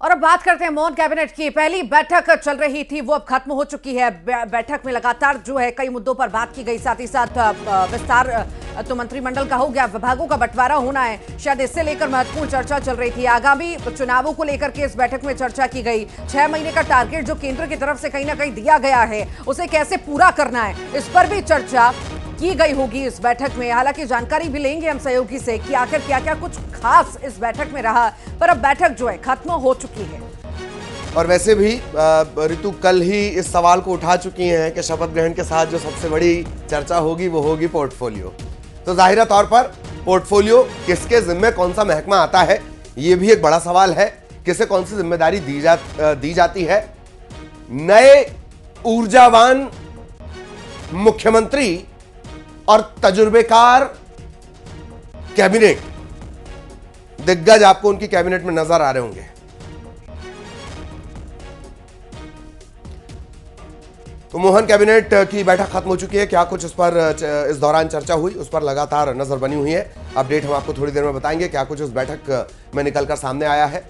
और अब बात करते हैं मोहन कैबिनेट की। पहली बैठक चल रही थी, वो अब खत्म हो चुकी है। बैठक में लगातार जो है कई मुद्दों पर बात की गई, साथ ही साथ विस्तार तो मंत्रिमंडल का हो गया, विभागों का बंटवारा होना है, शायद इससे लेकर महत्वपूर्ण चर्चा चल रही थी। आगामी चुनावों को लेकर के इस बैठक में चर्चा की गई। 6 महीने का टारगेट जो केंद्र की तरफ से कहीं ना कहीं दिया गया है, उसे कैसे पूरा करना है, इस पर भी चर्चा की गई होगी इस बैठक में। हालांकि जानकारी भी लेंगे हम सहयोगी से कि आखिर क्या क्या कुछ खास इस बैठक में रहा, पर अब बैठक जो है खत्म हो चुकी है। और वैसे भी ऋतु कल ही इस सवाल को उठा चुकी हैं कि शपथ ग्रहण के साथ जो सबसे बड़ी चर्चा होगी वो होगी पोर्टफोलियो। तो जाहिर तौर पर पोर्टफोलियो किसके जिम्मे कौन सा महकमा आता है, ये भी एक बड़ा सवाल है। किसे कौन सी जिम्मेदारी दी जाती है। नए ऊर्जावान मुख्यमंत्री और तजुर्बेकार कैबिनेट दिग्गज आपको उनकी कैबिनेट में नजर आ रहे होंगे। तो मोहन कैबिनेट की बैठक खत्म हो चुकी है। क्या कुछ उस पर इस दौरान चर्चा हुई, उस पर लगातार नजर बनी हुई है। अपडेट हम आपको थोड़ी देर में बताएंगे क्या कुछ उस बैठक में निकलकर सामने आया है।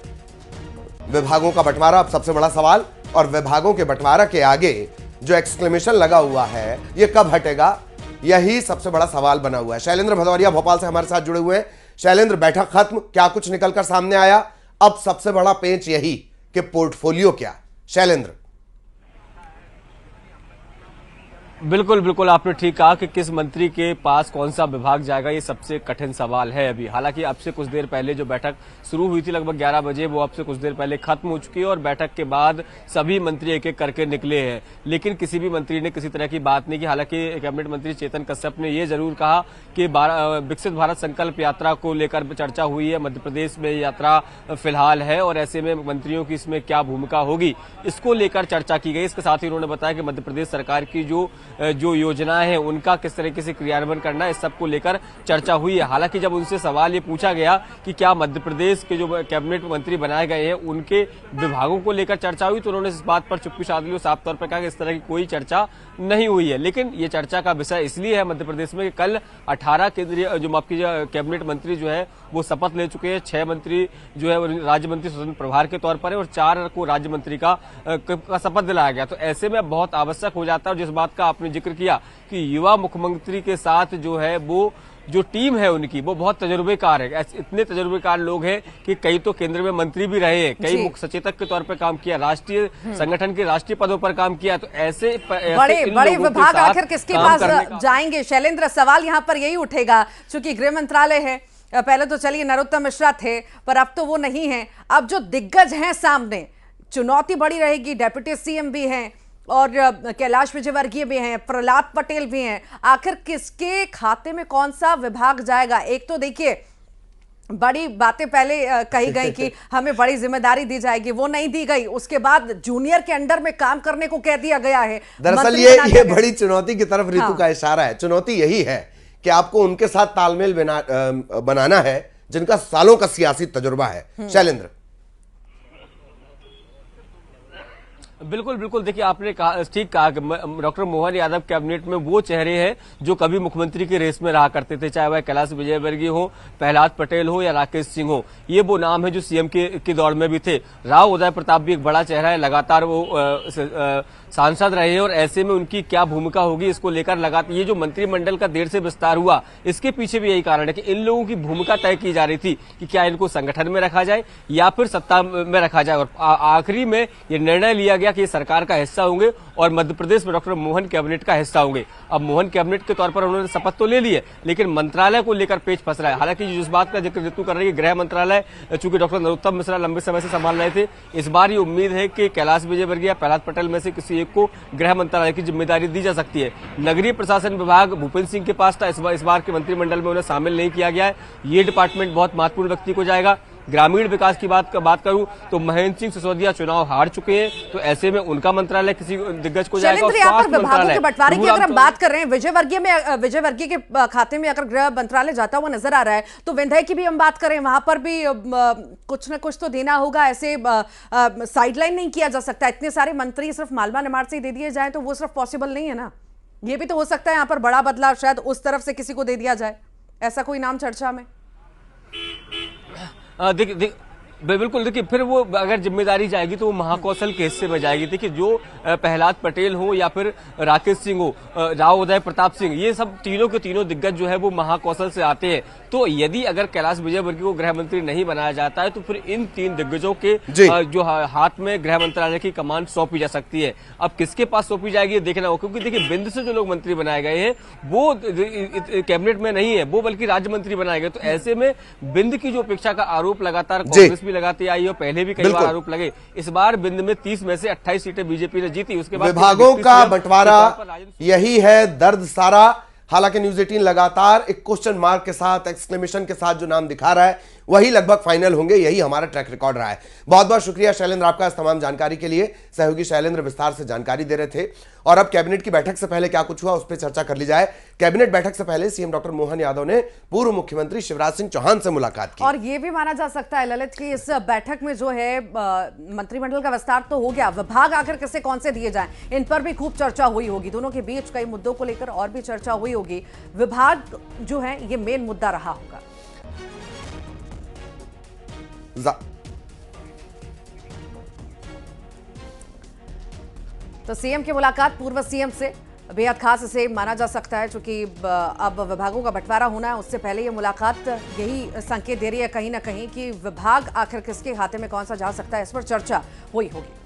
विभागों का बंटवारा अब सबसे बड़ा सवाल, और विभागों के बंटवारा के आगे जो एक्सक्लेमेशन लगा हुआ है, यह कब हटेगा, यही सबसे बड़ा सवाल बना हुआ है। शैलेंद्र भदौरिया भोपाल से हमारे साथ जुड़े हुए हैं। शैलेंद्र, बैठक खत्म, क्या कुछ निकलकर सामने आया? अब सबसे बड़ा पेंच यही कि पोर्टफोलियो क्या। शैलेंद्र। बिल्कुल बिल्कुल, आपने ठीक कहा कि किस मंत्री के पास कौन सा विभाग जाएगा, ये सबसे कठिन सवाल है अभी। हालांकि अब से कुछ देर पहले जो बैठक शुरू हुई थी लगभग 11 बजे, वो अब से कुछ देर पहले खत्म हो चुकी है और बैठक के बाद सभी मंत्री एक एक करके निकले हैं, लेकिन किसी भी मंत्री ने किसी तरह की बात नहीं की। हालांकि कैबिनेट मंत्री चेतन कश्यप ने ये जरूर कहा कि विकसित भारत संकल्प यात्रा को लेकर चर्चा हुई है। मध्य प्रदेश में यात्रा फिलहाल है और ऐसे में मंत्रियों की इसमें क्या भूमिका होगी, इसको लेकर चर्चा की गई। इसके साथ ही उन्होंने बताया कि मध्य प्रदेश सरकार की जो योजनाएं हैं उनका किस तरीके से क्रियान्वयन करना है, इस सब को लेकर चर्चा हुई है। हालांकि जब उनसे सवाल ये पूछा गया कि क्या मध्य प्रदेश के जो कैबिनेट मंत्री बनाए गए हैं उनके विभागों को लेकर चर्चा हुई, तो उन्होंने इस बात पर चुप्पी साध ली और साफ तौर पर कहा कि इस तरह की कोई चर्चा नहीं हुई है। लेकिन ये चर्चा का विषय इसलिए है मध्य प्रदेश में कि कल 18 केंद्रीय जो आपकी कैबिनेट मंत्री जो है वो शपथ ले चुके हैं। 6 मंत्री जो है राज्य मंत्री स्वतंत्र प्रभार के तौर पर है और 4 को राज्य मंत्री का शपथ दिलाया गया। तो ऐसे में बहुत आवश्यक हो जाता है, और जिस बात का आपने जिक्र किया कि युवा मुख्यमंत्री के साथ जो है वो जो टीम है उनकी वो बहुत तजुर्बेकार है। इतने तजुर्बेकार लोग हैं कि कई तो केंद्र में मंत्री भी रहे हैं, कई मुख्य सचेतक के तौर पर काम किया, राष्ट्रीय संगठन के राष्ट्रीय पदों पर काम किया। तो ऐसे बड़े विभाग आखिर किसके पास जाएंगे? शैलेंद्र, सवाल यहाँ पर यही उठेगा, चूंकि गृह मंत्रालय है, पहले तो चलिए नरोत्तम मिश्रा थे, पर अब तो वो नहीं है। अब जो दिग्गज हैं सामने, चुनौती बड़ी रहेगी। डेप्यूटी सीएम भी हैं और कैलाश विजयवर्गीय भी हैं, प्रहलाद पटेल भी हैं। आखिर किसके खाते में कौन सा विभाग जाएगा? एक तो देखिए बड़ी बातें पहले कही गई कि हमें बड़ी जिम्मेदारी दी जाएगी, वो नहीं दी गई। उसके बाद जूनियर के अंडर में काम करने को कह दिया गया है। दरअसल ये बड़ी चुनौती की तरफ ऋतु का इशारा है। चुनौती यही है कि आपको उनके साथ तालमेल बनाना है जिनका सालों का सियासी तजुर्बा है। शैलेंद्र। बिल्कुल बिल्कुल, देखिए आपने ठीक कहा कि डॉक्टर मोहन यादव कैबिनेट में वो चेहरे हैं जो कभी मुख्यमंत्री की रेस में रहा करते थे, चाहे वह कैलाश विजयवर्गीय हो, प्रहलाद पटेल हो या राकेश सिंह हो। ये वो नाम है जो सीएम के दौर में भी थे। राव उदय प्रताप भी एक बड़ा चेहरा है, लगातार वो सांसद रहे हैं और ऐसे में उनकी क्या भूमिका होगी इसको लेकर लगातार ये जो मंत्रिमंडल का देर से विस्तार हुआ, इसके पीछे भी यही कारण है कि इन लोगों की भूमिका तय की जा रही थी कि क्या इनको संगठन में रखा जाए या फिर सत्ता में रखा जाए। और आखिरी में ये निर्णय लिया गया कि ये सरकार का हिस्सा होंगे और मध्य प्रदेश में डॉक्टर मोहन कैबिनेट का हिस्सा होंगे। अब मोहन कैबिनेट के तौर पर उन्होंने शपथ तो ले ली है, लेकिन मंत्रालय को लेकर पेच फंस रहा है। हालांकि जिस बात का जिक्र ऋतु कर रही है, गृह मंत्रालय चूंकि डॉक्टर नरोत्तम मिश्रा लंबे समय से संभाल रहे थे, इस बार ये उम्मीद है कि कैलाश विजयवर्गीय या प्रहलाद पटेल में से किसी एक को गृह मंत्रालय की जिम्मेदारी दी जा सकती है। नगरीय प्रशासन विभाग भूपेंद्र सिंह के पास था, इस बार के मंत्रिमंडल में उन्हें शामिल नहीं किया गया है। ये डिपार्टमेंट बहुत महत्वपूर्ण व्यक्ति को जाएगा। ग्रामीण विकास की बात करूं तो महेंद्र सिंह सिसोदिया चुनाव हार चुके हैं, तो ऐसे में उनका मंत्रालय किसी दिग्गज को जाएगा। विभागों के बंटवारे की अगर हम बात कर रहे हैं, विजयवर्गीय के खाते में अगर गृह मंत्रालय जाता हुआ नजर आ रहा है, तो विंध्य की भी हम बात करें, वहां पर भी कुछ ना कुछ तो देना होगा। ऐसे साइडलाइन नहीं किया जा सकता। इतने सारे मंत्री सिर्फ मालवा निमाड़ से दे दिए जाए तो वो सिर्फ पॉसिबल नहीं है ना। ये भी तो हो सकता है यहाँ पर बड़ा बदलाव शायद उस तरफ से किसी को दे दिया जाए, ऐसा कोई नाम चर्चा में? बिल्कुल, देखिए फिर वो अगर जिम्मेदारी जाएगी तो वो महाकौशल के हिस्से में जाएगी। देखिए जो प्रहलाद पटेल हो या फिर राकेश सिंह हो, राव उदय प्रताप सिंह, ये सब तीनों के तीनों दिग्गज जो है वो महाकौशल से आते हैं। तो यदि अगर कैलाश विजयवर्गीय को गृह मंत्री नहीं बनाया जाता है तो फिर इन तीन दिग्गजों के जो हाथ में गृह मंत्रालय की कमान सौंपी जा सकती है। अब किसके पास सौंपी जाएगी देखना होगा, क्योंकि देखिए बिंद से जो लोग मंत्री बनाए गए हैं वो कैबिनेट में नहीं है, वो बल्कि राज्य मंत्री बनाए गए। तो ऐसे में बिंद की जो उपेक्षा का आरोप लगातार कांग्रेस भी लगाती आई और पहले भी कई बार आरोप लगे। इस बार बिंद में 30 में से 28 सीटें बीजेपी ने जीती। उसके बाद विभागों का बंटवारा, यही है दर्द सारा। हालांकि न्यूज 18 लगातार एक क्वेश्चन मार्क के साथ, एक्सक्लेमेशन के साथ जो नाम दिखा रहा है वही लगभग फाइनल होंगे, यही हमारा ट्रैक रिकॉर्ड रहा है। बहुत बहुत शुक्रिया शैलेंद्र आपका इस तमाम जानकारी के लिए। सहयोगी शैलेंद्र विस्तार से जानकारी दे रहे थे। और अब कैबिनेट की बैठक से पहले क्या कुछ हुआ उस पर चर्चा कर ली जाए। कैबिनेट बैठक से पहले सीएम डॉक्टर मोहन यादव ने पूर्व मुख्यमंत्री शिवराज सिंह चौहान से मुलाकात की। और यह भी माना जा सकता है ललित की इस बैठक में जो है मंत्रिमंडल का विस्तार तो हो गया, विभाग आखिर किसे कौन से दिए जाएं इन पर भी खूब चर्चा हुई होगी। दोनों के बीच कई मुद्दों को लेकर और भी चर्चा हुई होगी। विभाग जो है ये मेन मुद्दा रहा होगा। तो सीएम की मुलाकात पूर्व सीएम से बेहद खास इसे माना जा सकता है, क्योंकि अब विभागों का बंटवारा होना है। उससे पहले ये मुलाकात यही संकेत दे रही है कहीं ना कहीं कि विभाग आखिर किसके खाते में कौन सा जा सकता है, इस पर चर्चा हुई होगी।